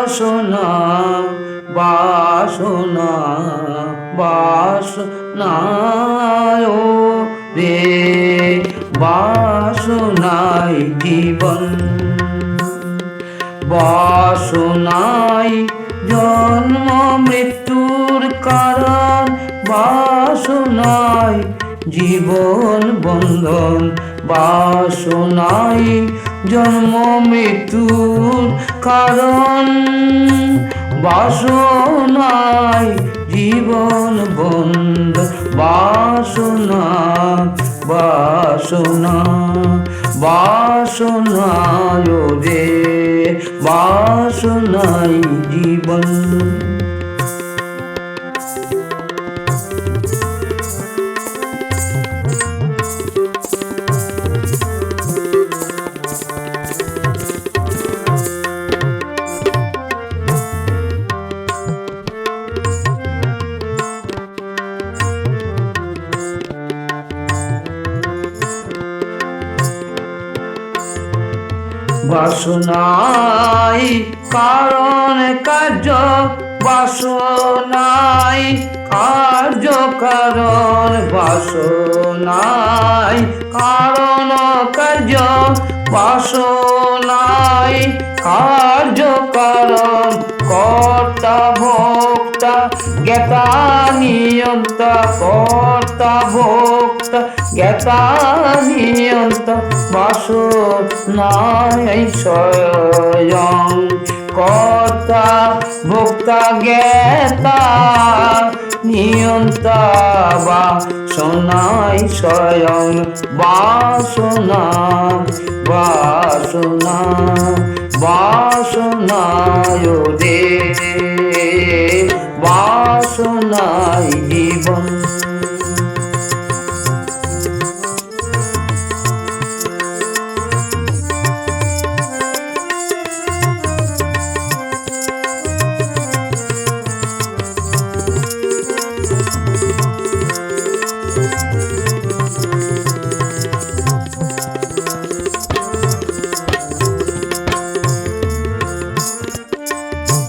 বাসনা বাসনা বাসনায় রে বাসনাই জীবন বাসনাই জন্ম মৃত্যুর কারণ বাসনাই জীবন বন্ধন বাসনাই জন্ম মৃত্যুর কারণ বাসনাই জীবন বন্ধ বাসনা বাসনা বাসনায় রে বাসনাই জীবন বাসনাই কারণ কার্য বাসনাই কার্য কারণ বাসনাই কারণ কার্য বাসনাই কার্য কারণ কর্তা ভোক্তা জ্ঞাতা নিয়ন্তা কর্তা ভোক্তা জ্ঞাতা নিয়ন্তা বাসনাই স্বয়ং কর্তা ভোক্তা জ্ঞাতা নিয়ন্তা বাসনাই স্বয়ং বাসনা বাসনা বাসনায় রে বাসনাই জীবন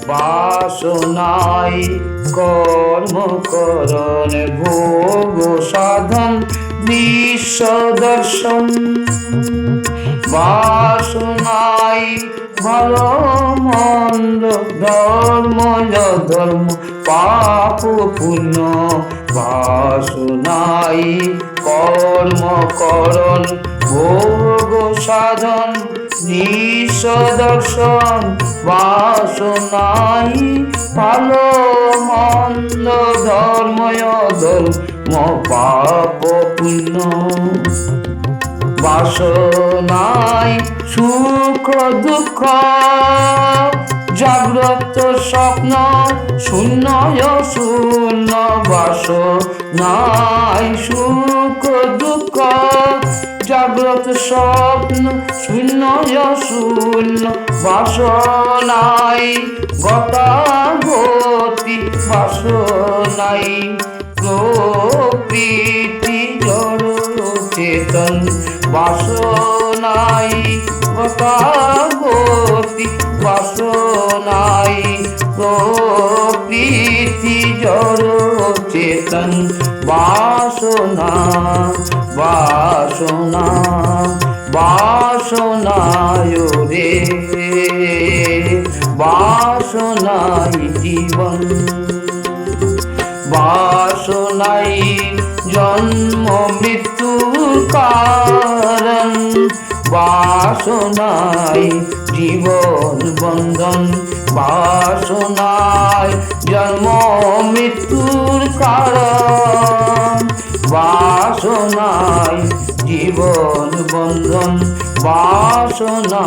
বাসনাই কর্ম করণ ভোগ সাধন বিশ্ব দর্শন বাসনাই ভালো মন্দ ধর্ম ধর্ম পাপ পুণ্য বাসনাই কর্ম করণ ভোগ সাধন নিঃস দর্শন বাসনাই ভালো মন্দ ধর্ময় ধর্ম পাপ পুণ্য বাসনাই সুখ দুঃখ জাগ্রত স্বপ্ন শূন্যয় শূন্য বাসনাই সুখ দুঃখ জাগ্রত স্বপ্ন শূন্যয় শূন্য বাসনাই গতাগতি বাসনাই প্রকৃতি জড় চেতন বাসনাই গতাগতি বাসনাই প্রকৃতি জড় চেতন বাসনা বাসনা বাসনায় রে বাসনাই জীবন বাসনাই জন্ম মৃত্যুর কারণ বাসনাই জীবন বন্ধন বাসনাই জন্ম মৃত্যুর কারণ বাসনাই জীবন বন্ধন বাসনা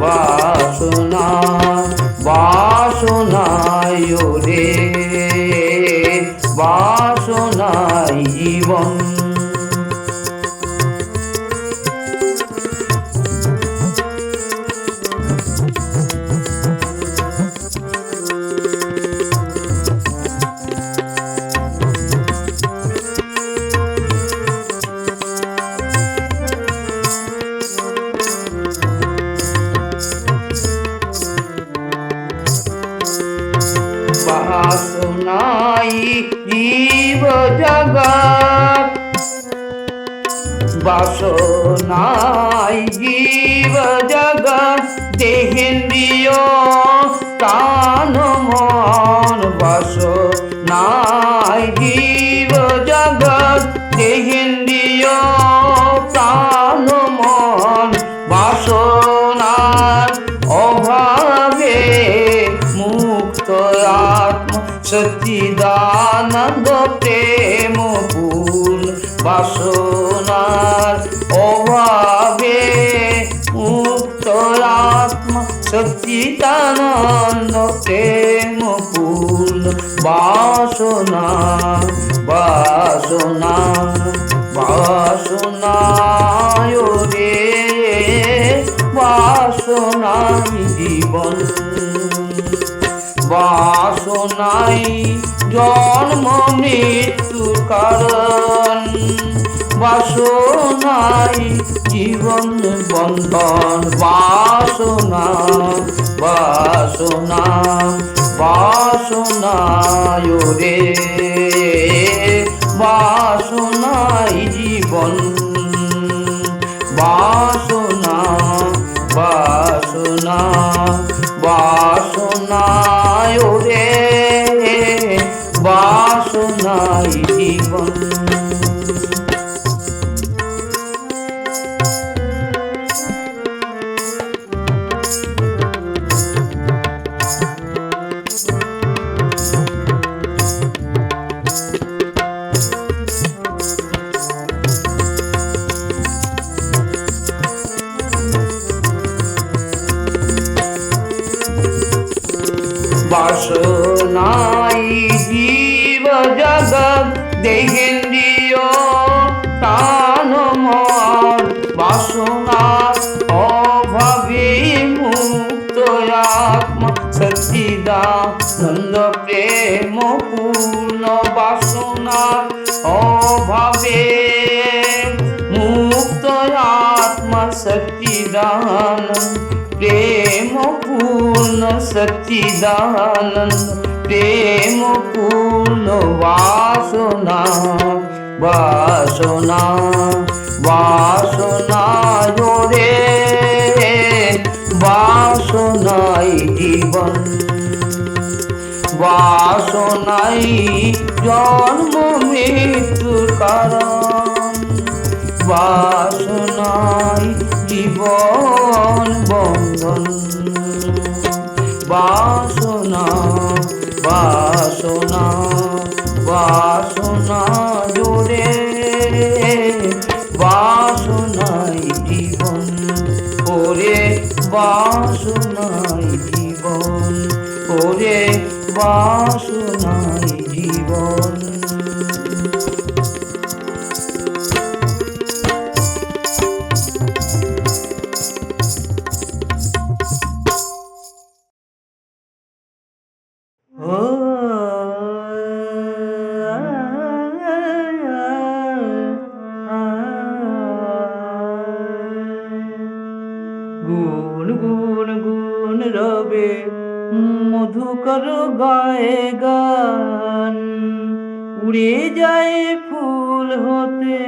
বাসনা বাসনায় রে বাসনাই জীবন বাসনাই জীব জগৎ, বাসনাই জীব জগৎ, দেহেন্দ্রিয় প্রাণ মন। বাসনাই জীব জগৎ, দেহেন্দ্রিয় প্রাণ মন। বাসনার অভাবে মুক্ত আত্ম সচ্চিদানন্দ প্রেম পূর্ণ। বাসনার অভাবে মুক্ত আত্ম সচ্চিদানন্দ প্রেম পূর্ণ। বাসনা বাসনা বাসনায় রে, বাসনাই জীবন। বাসনাই জন্ম মৃত্যুর কারণ, বাসনাই জীবন বন্ধন। বাসনা বাসনা বাসনায় রে, বাসনাই জীবন। বাসনা বাসনা বাসনায় রে, বাসনাই জীবন। বাসনাই জীব জগৎ, দেহেন্দ্রিয় প্রাণ মন। বাসনার অভাবে মুক্ত আত্মা সচ্চিদানন্দ প্রেম পূর্ণ। বাসনার অভাবে মুক্ত আত্মা সচ্চিদানন্দ প্রেম পূর্ণ। সচ্চিদানন্দ প্রেম পূর্ণ। বাসনা বাসনা বাসনায় রে, বাসনাই জীবন। বাসনাই জন্ম মৃত্যুর কারণ, বাসনাই জীবন বন্ধন। বাসনা বাসনা বাসনা জোরে, বাসনাই জীবন। ওরে বাসনাই জীবন, ওরে বাসনাই জীবন। গুণ গুণ গুণ রবে মধুকর গায়ে গান, উড়ে যায় ফুল হতে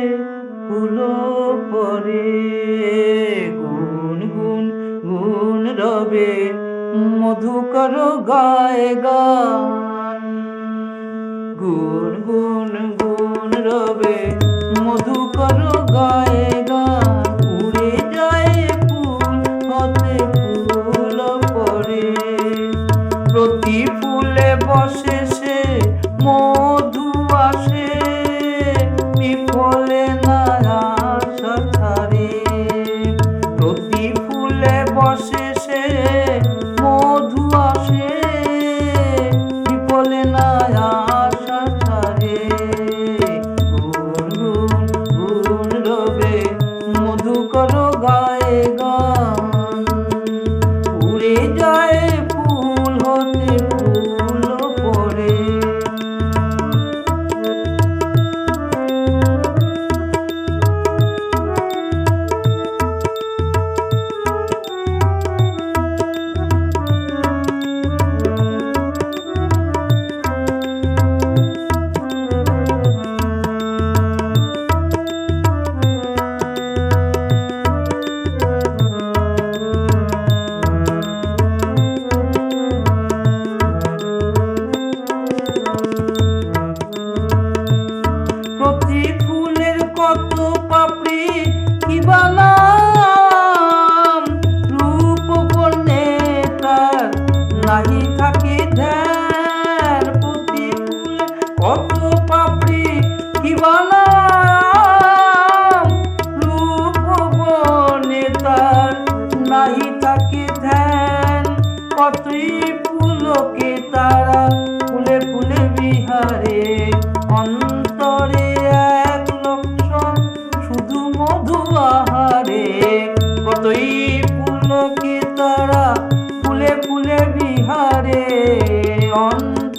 ফুল পরে। গুণ গুণ গুণ রবে মধুকর গায়ে গান, গুণ গুণ গুণ রবে মধুকর গায়ে গান। উড়ে যায় ফুল হতে ফুল পরে, প্রতি ফুলে বসে সে মধু আসে, বিফলে না আশা ছাড়ে। প্রতি ফুলে বসে সে মধু আসে,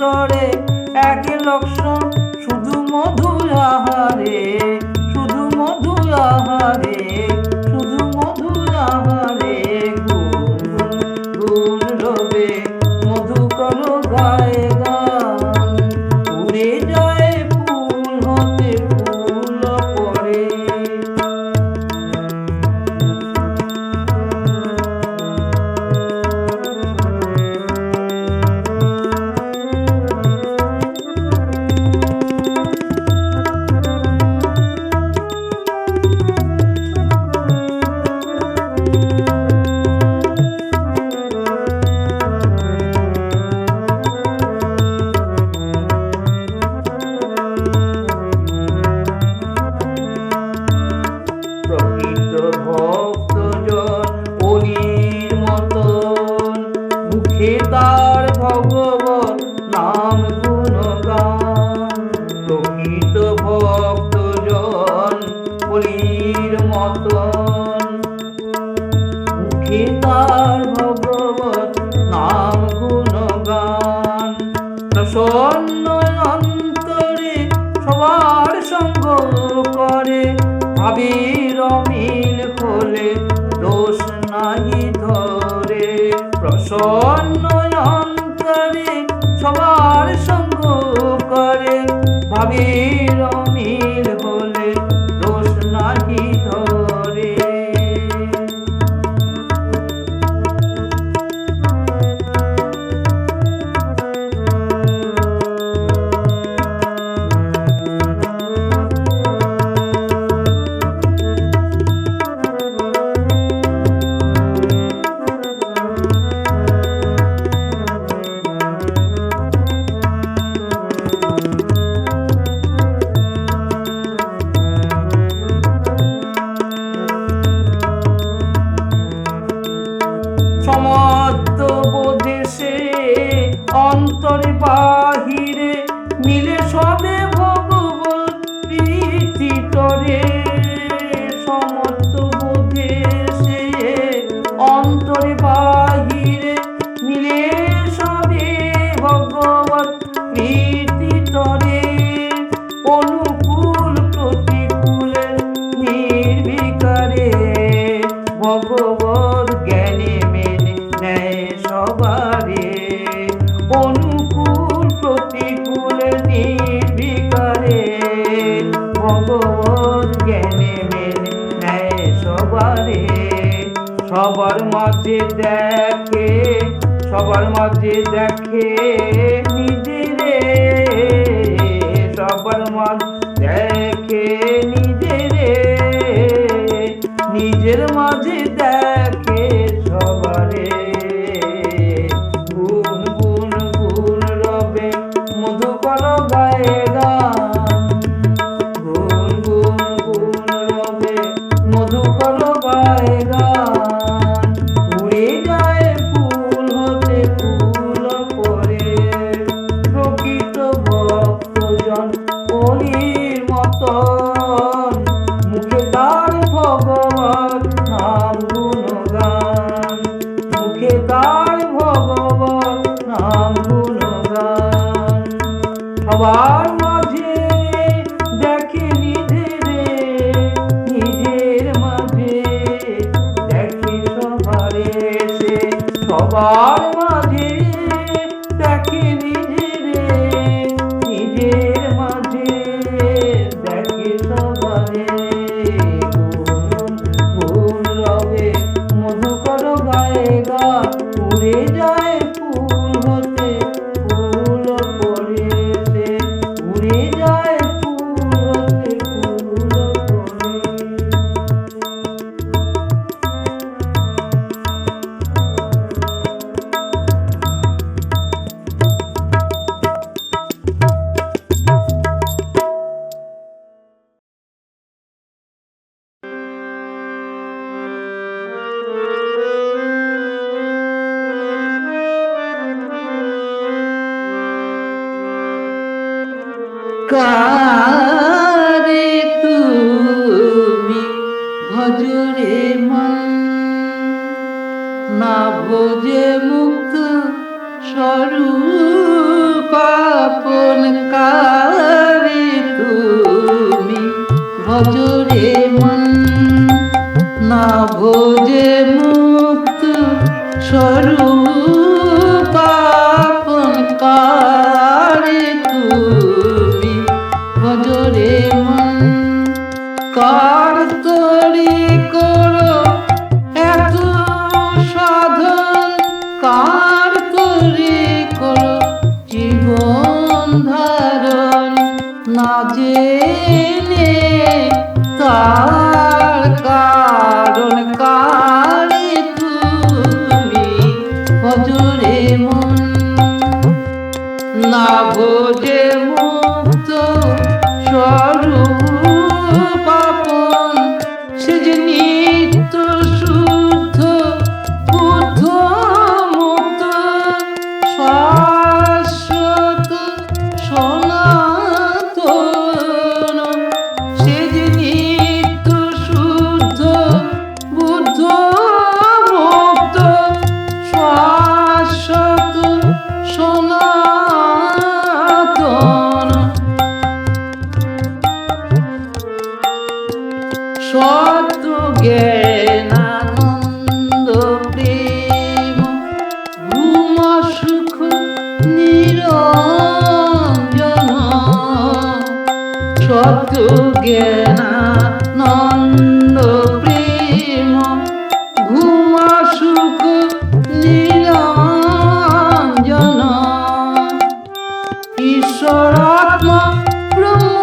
অন্তরে এক লক্ষণ শুধু মধু আহারে, শুধু মধু আহারে, শুধু মধু আহারে। গুন গুন রবে মধু করো গায়ে গান, উড়ে যায় ফুল হতে ফুল পড়ে। প্রকৃত ভক্তজন অলির মতন, মুখে তার ভগবত নাম গুণগান। প্রকৃত ভক্তজন অলির মতন, মুখে তার ভগবত নাম গুণগান। প্রসন্ন অন্তরে সবার সঙ্গ করে, ভাবের অমিল হলে দোষ নাহি ধরে। প্রসন্ন অন্তরে সবার সঙ্গ করে, ভাবের অমিল হলে দোষ নাহি ধরে। সমত্ব বোধে সে অন্তরে বাহিরে, মিলে সবে ভগবত প্রীতি তরে। সমত্ব বোধে সে অন্তরে বাহিরে, মিলে সবে ভগবত প্রীতি তরে। অনুকূল প্রতিকূলে নির্বিকারে, ভগবত জ্ঞানে মেনে নেয় সবারে। অনুকূল প্রতিকূলে নির্বিকারে, ভগবত জ্ঞানে মেনে নেয় সবারে। সবার মাঝে দেখে, সবার মাঝে দেখে নিজেরে, সবার মাঝে দেখে নিজেরে, নিজের মাঝে দেখে সবারে। গুন গুন গুন রবে মধু করো গায়ে গান, গুন গুন গুন রবে মধু করো গায়ে গান। উড়ে যায় ফুল হতে ফুল পড়ে, প্রকৃত ভক্তজন অলির মতন, মুখে তার ভগবত নাম গুণগান, মুখে তার ভগবত নাম গুণগান। সবার মাঝে দেখে নিজেরে, নিজের মাঝে দেখে সবারে সে। সবার মাঝে দেখে নিজেরে, নিজের মাঝে দেখে সবারে। গুন গুন রবে মধু করো গায়ে গান, উড়ে যায় ফুল হতে ফুল পড়ে সে, উড়ে যায় ফুল হতে ফুল পড়ে। কারে তুমি ভজরে মন, না ভোজে মুক্ত স্বরূপা। জেনে তার কারণ কারে তুমি ভজরে মন না ভোজে মুক্ত স্বরূপ আপন সে যে নিত্য শুদ্ধ বুদ্ধ মুক্ত শাশ্বত সনাতন সে যে নিত্য শুদ্ধ বুদ্ধ মুক্ত শাশ্বত সনাতন সত্য জ্ঞানানন্দ প্রেম ভূম সুখ নিরঞ্জন সত্য জ্ঞানানন্দ প্রেম ভূম সুখ নিরঞ্জন ঈশ্বরাত্মা ব্রহ্ম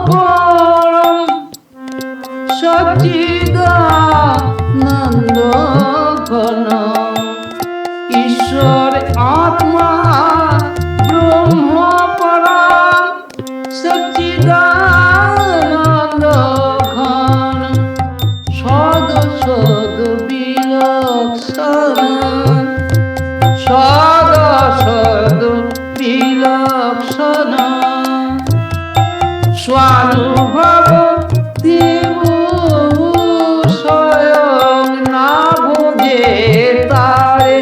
পরম সচ্চিদানন্দ ঘন ঈশ্বর আত্মা ব্রহ্ম পরম সচ্চিদানন্দ ঘন সদ সদ বিলক্ষণ সদ সদ বিলক্ষণ স্বানুভব দেব স্বয়ং না বোঝে তারে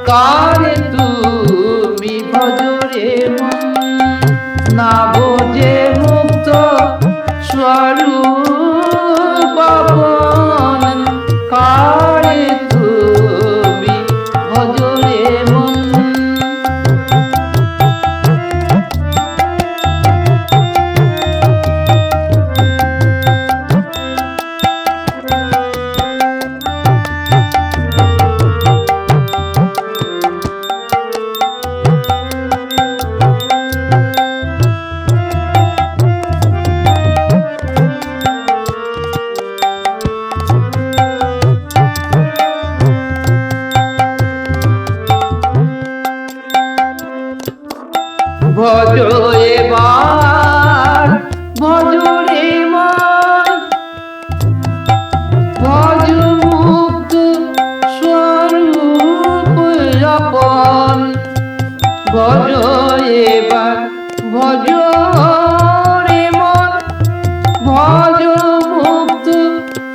কারে তুমি ভজরে মন না বোঝে মুক্ত স্বরূপ আপন কারে তুমি ভজরে মন ভজ এবার ভজরে মন ভজ মুক্ত স্বরূপ আপন ভজ এবার ভজরে মন ভজ মুক্ত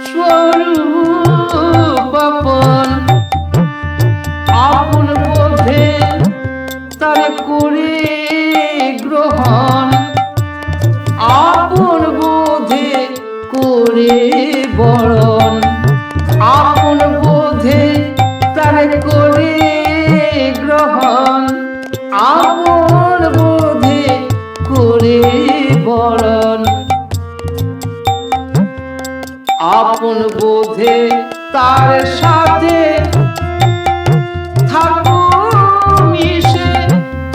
স্বরূপ আপন আপন বোধে তারে করে গ্রহণ আপন বোধে করে বরণ আপন বোধে তারে করে গ্রহণ আপন বোধে করে বরণ আপন বোধে তার সাথে থাকো মিশে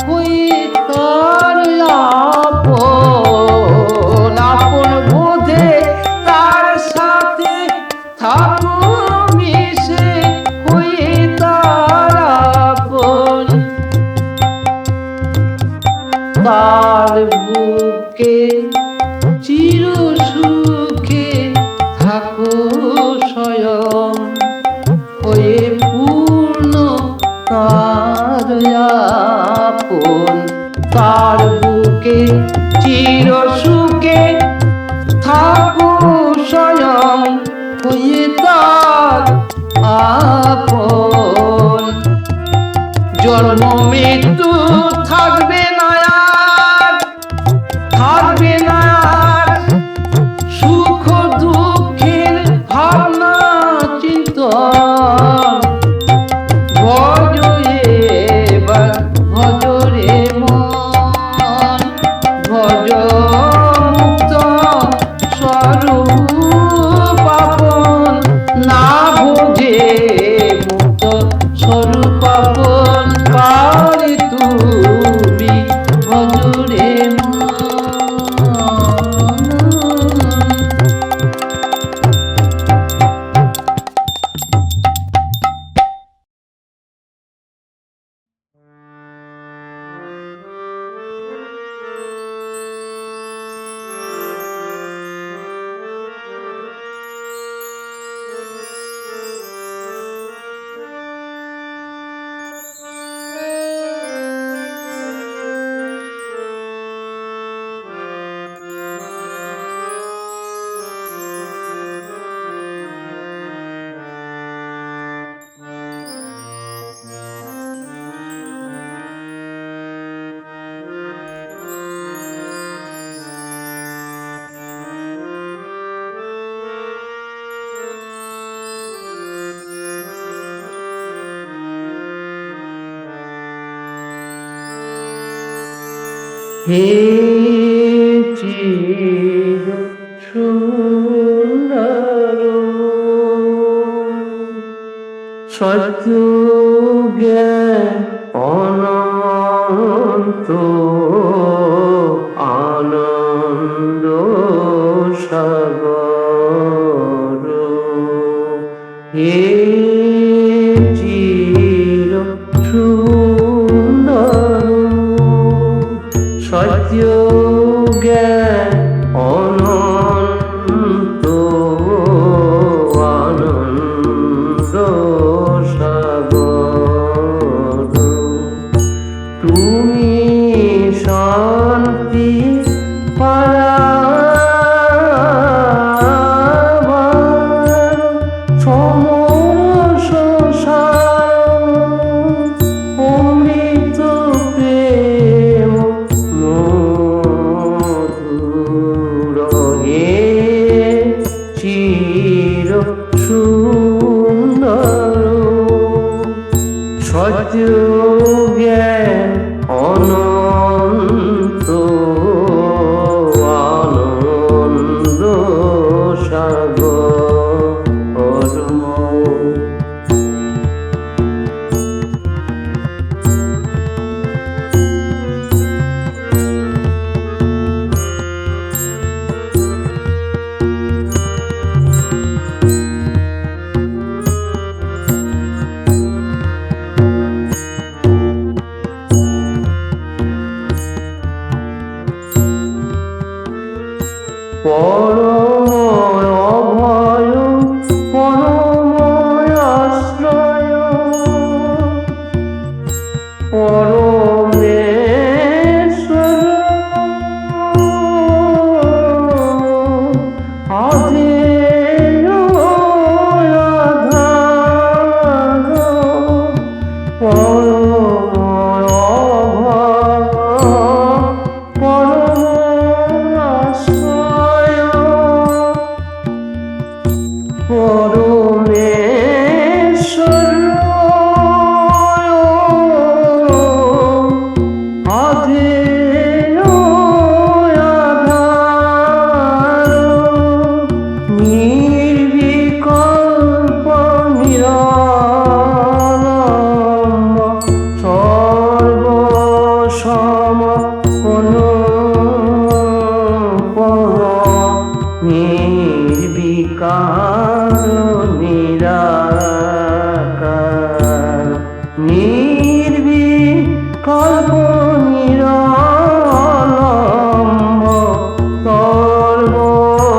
হয়ে তার আপন আপন বোধে তার সাথে থাকো মিশে হয়ে তার আপন তার বুকে চির সুখে থাকো স্বয়ং হয়ে পূর্ণ তার আপন তার বুকে চির সুখে থাকো স্বয়ং হয়ে তার আপন জন্ম মৃত্যু থাকবে না আর থাকবে না আর সুখ দুঃখের ভাবনা চিন্তন ভজ এবার ভজরে মন ভজ মুক্ত স্বরূপ আপন না ভোজে মুক্ত স্বরূপ আপন কারে তুমি ভজরে মন হে চির সুন্দর সত্য জ্ঞান অনন্ত আনন্দ সাগর হে চির সুন্দর সত্য জ্ঞান অনন্ত আনন্দ সাগর তুমি শান্তি পারাবার সমসার অমৃত প্রেম মধুর হে চির সুন্দর সত্য জ্ঞান অনন্ত আনন্দ সাগর পরময় অভয় পরময় আশ্রয় পরমেশ্বর আধেয় আধার পরময় পরমেশ্বর আধেয় আধার নির্বিকল্প নিরালম্ব সর্বসম নির্বিকার নিরাকার নির্বিকল্প নিরালম্ব সর্বসম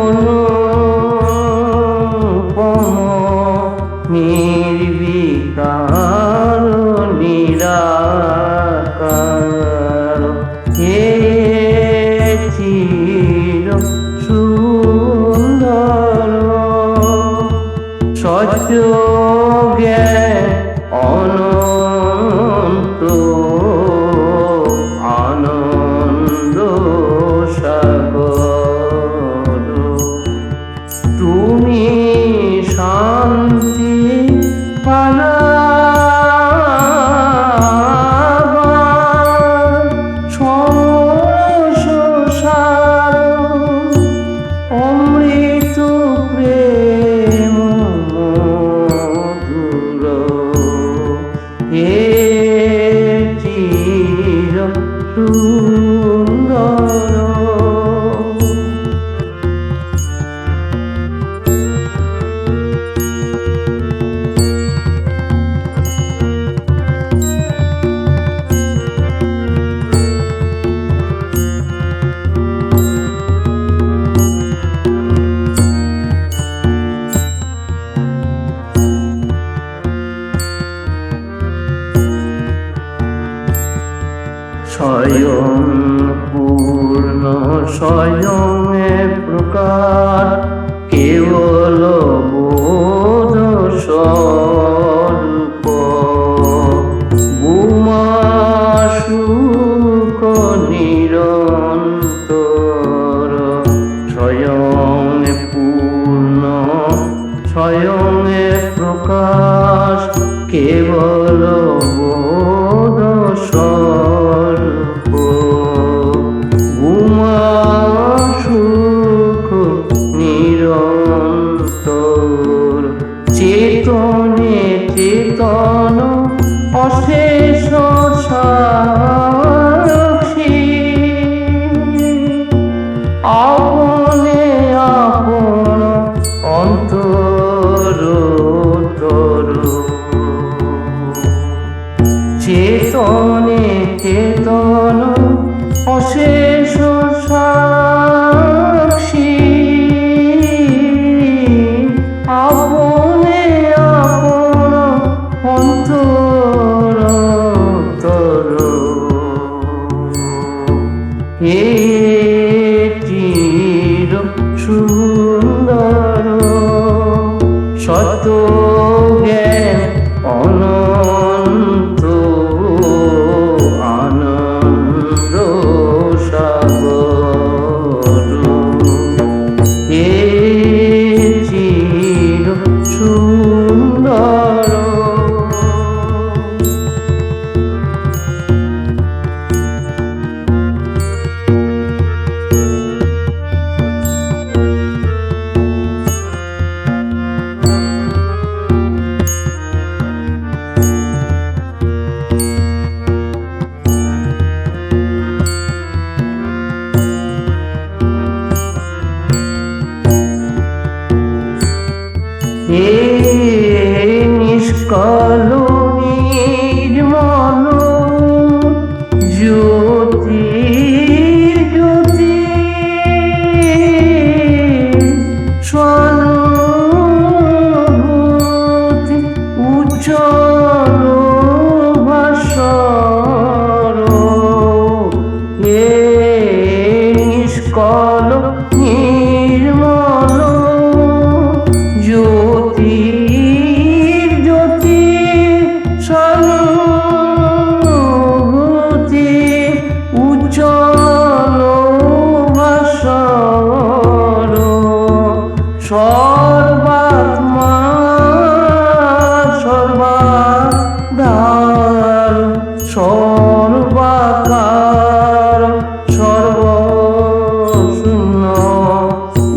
অনুপম নির্বিকার নিরাকার হে চির সুন্দর সত্য জ্ঞান অনন্ত আনন্দ সাগর তুমি শান্তি পারাবার সমসার অমৃত প্রেম মধুর হে চির সুন্দর স্বয়ং পূর্ণ স্বয়ং প্রকার কেবল বোধ স্বরূপ গুমা সুখ নিরন্তর স্বয়ং পূর্ণ স্বয়ং প্রকাশ কেবল বোধ স্বরূপ চেতনে চেতন অশেষ সাক্ষী আপনে আপন অন্তর হে চির সুন্দর সত জ্ঞান অনন্ত আনন্দ সাগর হে চির সুন্দর হে নিষ্কল নির্মল জ্যোতি জ্যোতি স্বনুভূতি উজ্জ্বল ভাস্বর হে নিষ্কল নির্মল জ্যোতি জ্যোতি স্বনুভূতি উজ্জ্বল ভাস্বর সর্বাত্মা সর্বাধার সর্বাকার সর্বশূন্য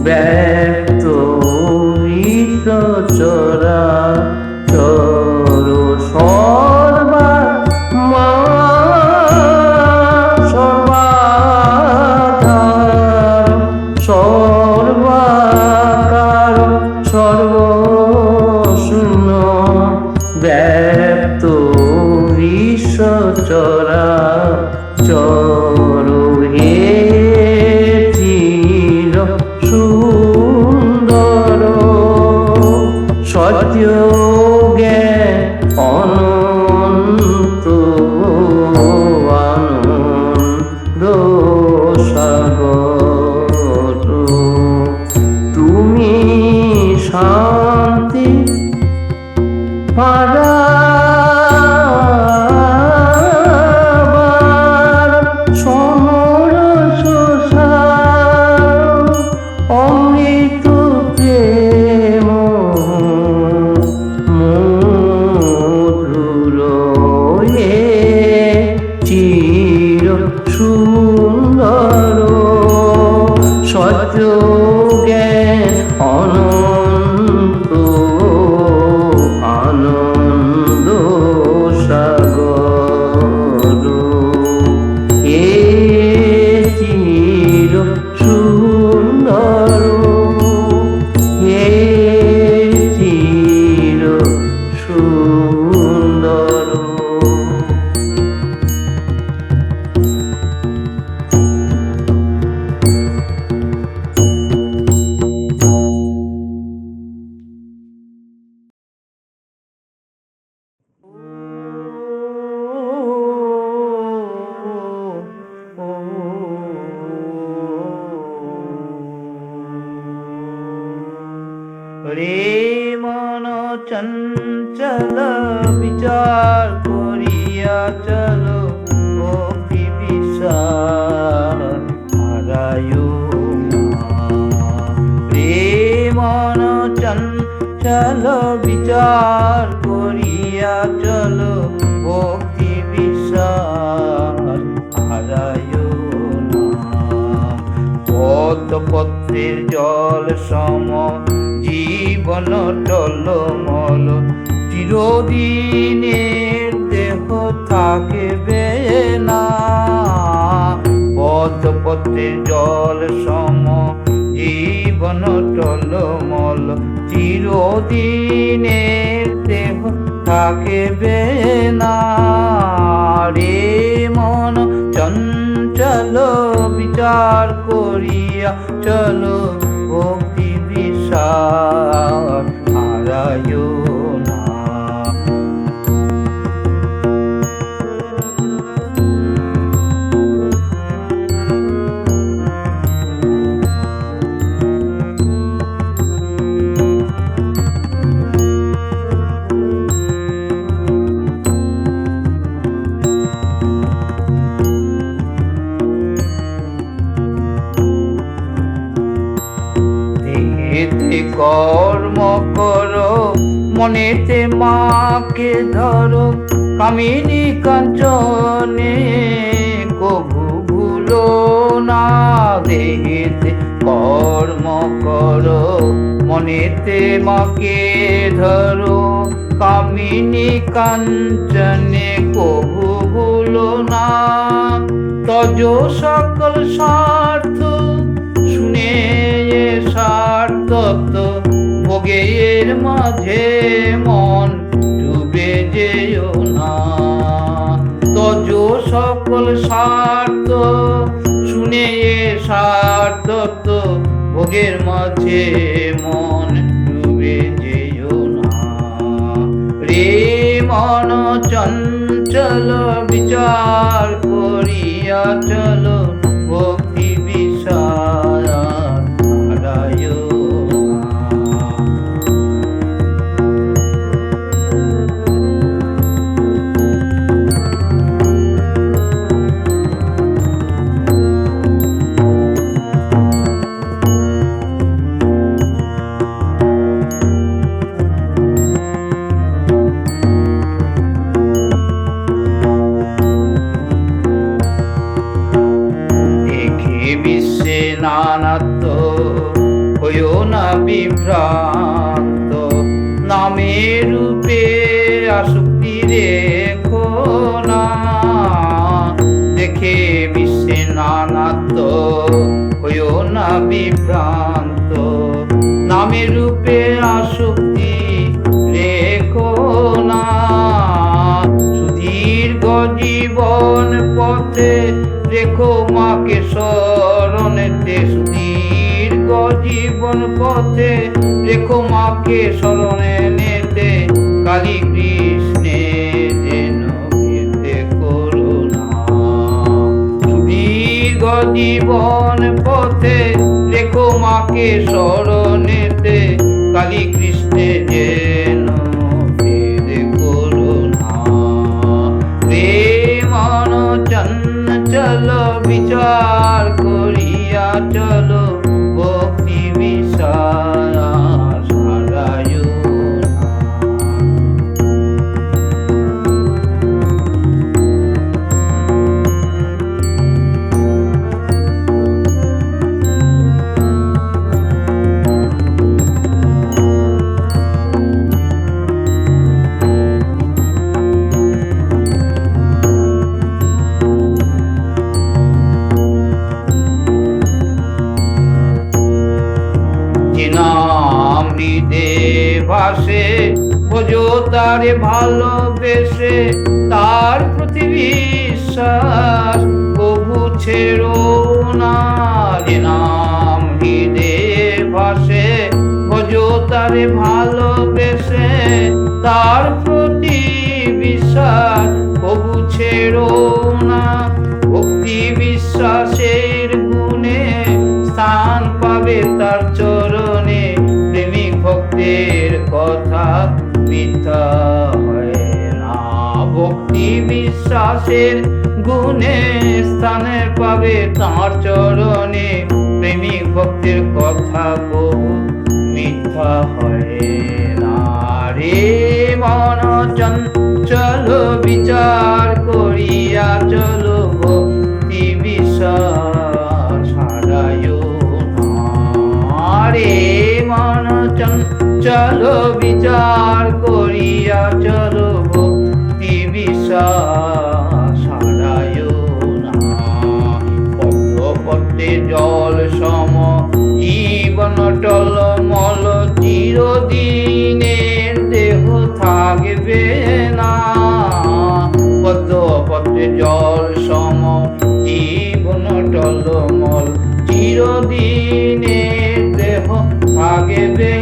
ব্যক্ত চরাচর সর্বাত্মা সর্বাধার সর্বাকার সর্বশূন্য ব্যক্ত বিশ্ব চরাচর হে চির সুন্দর সত্য জ্ঞান অনন্ত আনন্দ সাগর তুমি শান্তি পারাবার সমরস সার অমৃত প্রেম মধুর হে চির সুন্দর সত্য জ্ঞান অনন্ত আনন্দ সাগর হে চির সুন্দর হে চির সুন্দর রে মন চঞ্চল বিচার করিয়া চলো ভক্তি বিশ্বাস হারায়ো রে মন চঞ্চল বিচার করিয়া চলো ভক্তি বিশ্বাস হারায়ো পদ্মপত্রের জল সম জীবন টলমল চিরদিনের দেহ থাকবে না পদ্মপত্রের জল সম জীবন টলমল চিরদিনের দেহ থাকিবে না। রে মন চঞ্চল বিচার করিয়া চলো, ভক্তি বিশ্বাস হারাইও না। দেহেতে কর্ম করো, মনেতে মাকে ধরো, কামিনী কাঞ্চনে কভু ভুলো না। দেহেতে কর্ম করো, মনেতে মাকে ধরো, কামিনী কাঞ্চনে কভু ভুলো না। তজ সকল স্বার্থ শুনে সার্থক, ভোগের মাঝে মন ডুবে যেও না। তজ সকল স্বার্থ শুনে সার্থক, ভোগের মাঝে মন ডুবে যেও না। রে মন চঞ্চল বিচার করিয়া চলো, ভক্তি বিশ্বাস হারাইও না। বিশ্বে নানাত্ব হইও না বিভ্রান্ত, নামের রূপে আসক্তি রেখো না। দেখে বিশ্বে নানাত্ব হইও না বিভ্রান্ত, নামের রূপে আসক্তি রেখো না। সুদীর্ঘ জীবন পথে রেখো মাকে শরণেতে, সুদীর্ঘ জীবন পথে রেখো মাকে শরণে নেতে। কালী কৃষ্ণে যেন ভেদে করো না। সুদীর্ঘ জীবন পথে রেখো মাকে শরণেতে, কালী কৃষ্ণে যেন ভেদে করো না। রে মন চঞ্চল বিচার করিয়া চলো, ভক্তি বিশ্বাস হারাইও না। অমৃতে ভাসে বোঝো তারে ভালোবেসে, তার প্রতি বিশ্বাস কবু ছেড়ো না। যে নাম হৃদে ভাসে বোঝো তারে ভালোবেসে, তার প্রতি বিশ্বাস কবু ছেড়ো না। ভক্তি বিশ্বাসের গুণে স্থান পাবে তার চরণে, প্রেমিক ভক্তের কথা মিথ্যা হয় না। ভক্তি বিশ্বাসের গুণে স্থানে পাবে তার চরণে, প্রেমিক ভক্তের কথা কবু মিথ্যা হয় না। রে মন চঞ্চল বিচার করিয়া চলো, ভক্তি বিশ্বাস হারাইও না। রে মন চঞ্চল বিচার করিয়া চলো, ভক্তি বিশ্বাস হারাইও না। পদ্ম পদ্মে জল সম জীবন টলমল, চিরদিনের দেহ থাকবে জল সম জীবন টলমল, চিরদিনে দেহ ভাগবে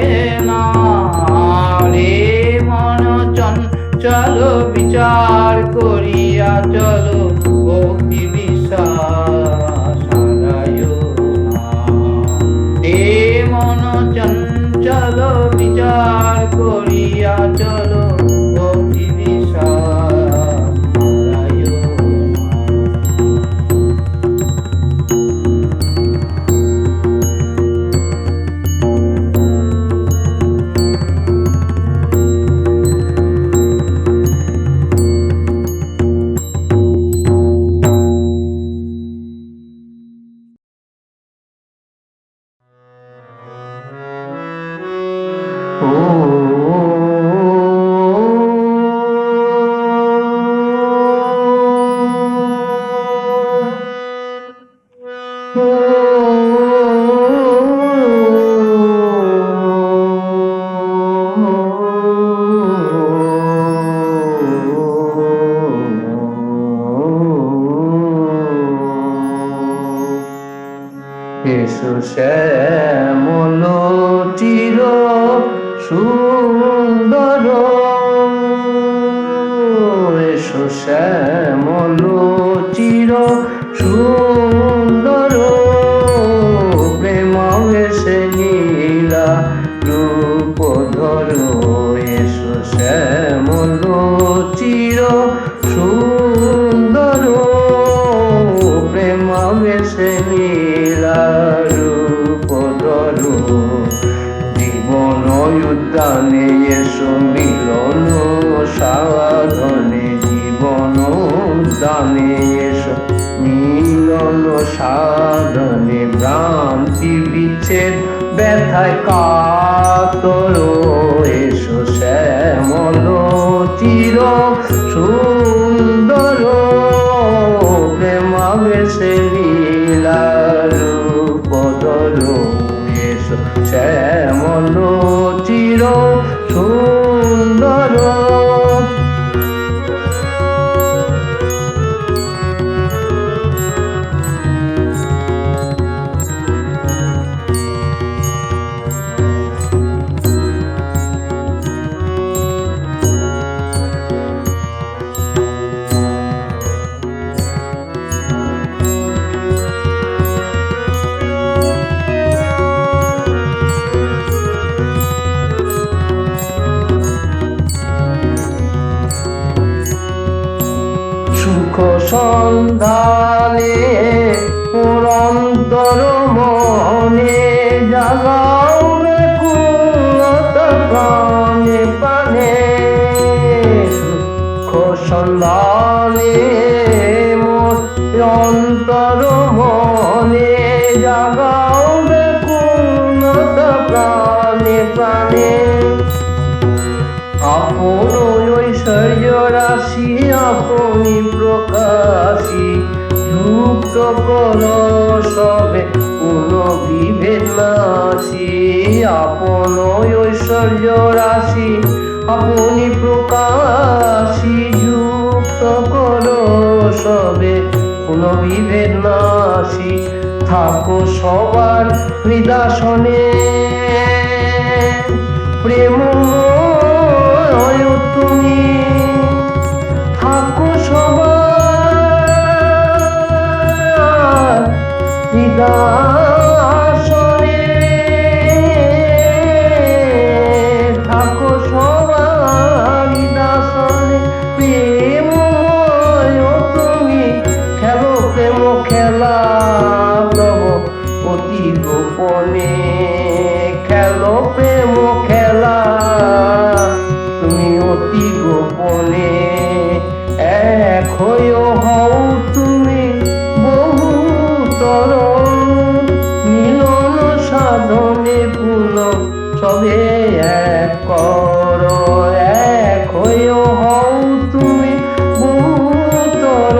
না। রে মন চঞ্চল বিচার করিয়া চলো, ভক্তি বিশ্বাস হারায়ো না। রে মন চঞ্চল বিচার করিয়া চলো, ভক্তি বিশ্বাস হারায়ো না। এসো শ্যামল চির সুন্দর, এসো শ্যামল চির সুন্দর, প্রেম বেশে নীলা রূপ ধরো। এসো শ্যামল চির সুন্দর, প্রেম বেশে নীলা রূপ ধরো। জীবন উদ্যানে এসো মিলন সাধনে, জীবন উদ্যানে এসো মিলন সাধনে। ভ্রান্তি বিচ্ছেদ ব্যথায় কাতর, এসো শ্যামল চির সুন্দর, প্রেম বেশে লীলা রূপ ধরো। এসো শ্যামল চির সুন্দর। সুখ সন্ধানে পুরন্দর মনে, জাগাও ব্যাকুলতা প্রাণে প্রাণে। সুখ সন্ধানে মোর অন্তর মনে, জাগাও ব্যাকুলতা প্রাণে প্রাণে। আপন ঐশ্বর্য রাশি আপনি প্রকাশী, যুক্ত কর সবে কোন বিভেদ নাশী। আপন ঐশ্বর্য রাশি আপনি প্রকাশী, যুক্ত কর সবে কোন বিভেদ নাশী। থাকো সবার হৃদাসনে প্রেম তুমি, থাকো সবার হৃদাসনে, থাকো সবার হৃদাসনে। প্রেম তুমি খেলো প্রেম খেলা তব অতি গোপনে, খেলো প্রেম খেলা তুমি অতি গোপনে। এক হয়েও হও তুমি বহুতর, মিলন সাধনে পুনঃ সবে এক কর। এক হয়েও হও তুমি বহুতর,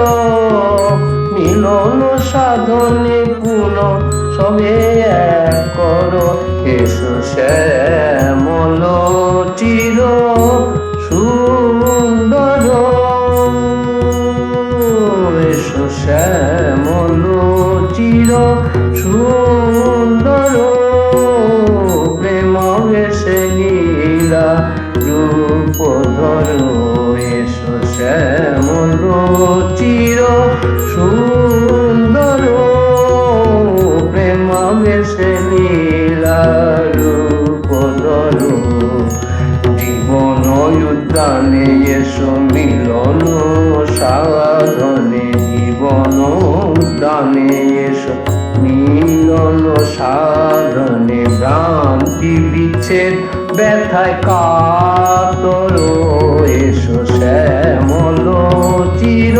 মিলন সাধনে পুনঃ সবে এক কর। এসো শ্যামল চির সুন্দর, শ্যামল চির সুন্দর প্রেম বেশে নীলা রূপ ধরো এসো শ্যামল চির সুন্দর প্রেম বেশে নীলা রূপ ধরো জীবন উদ্যানে এসো মিলন সাধনে জীবন উদ্যানে এসো মিলন সাধনে ভ্রান্তি বিচ্ছেদ ব্যথায় কাতর এসো শ্যামল চির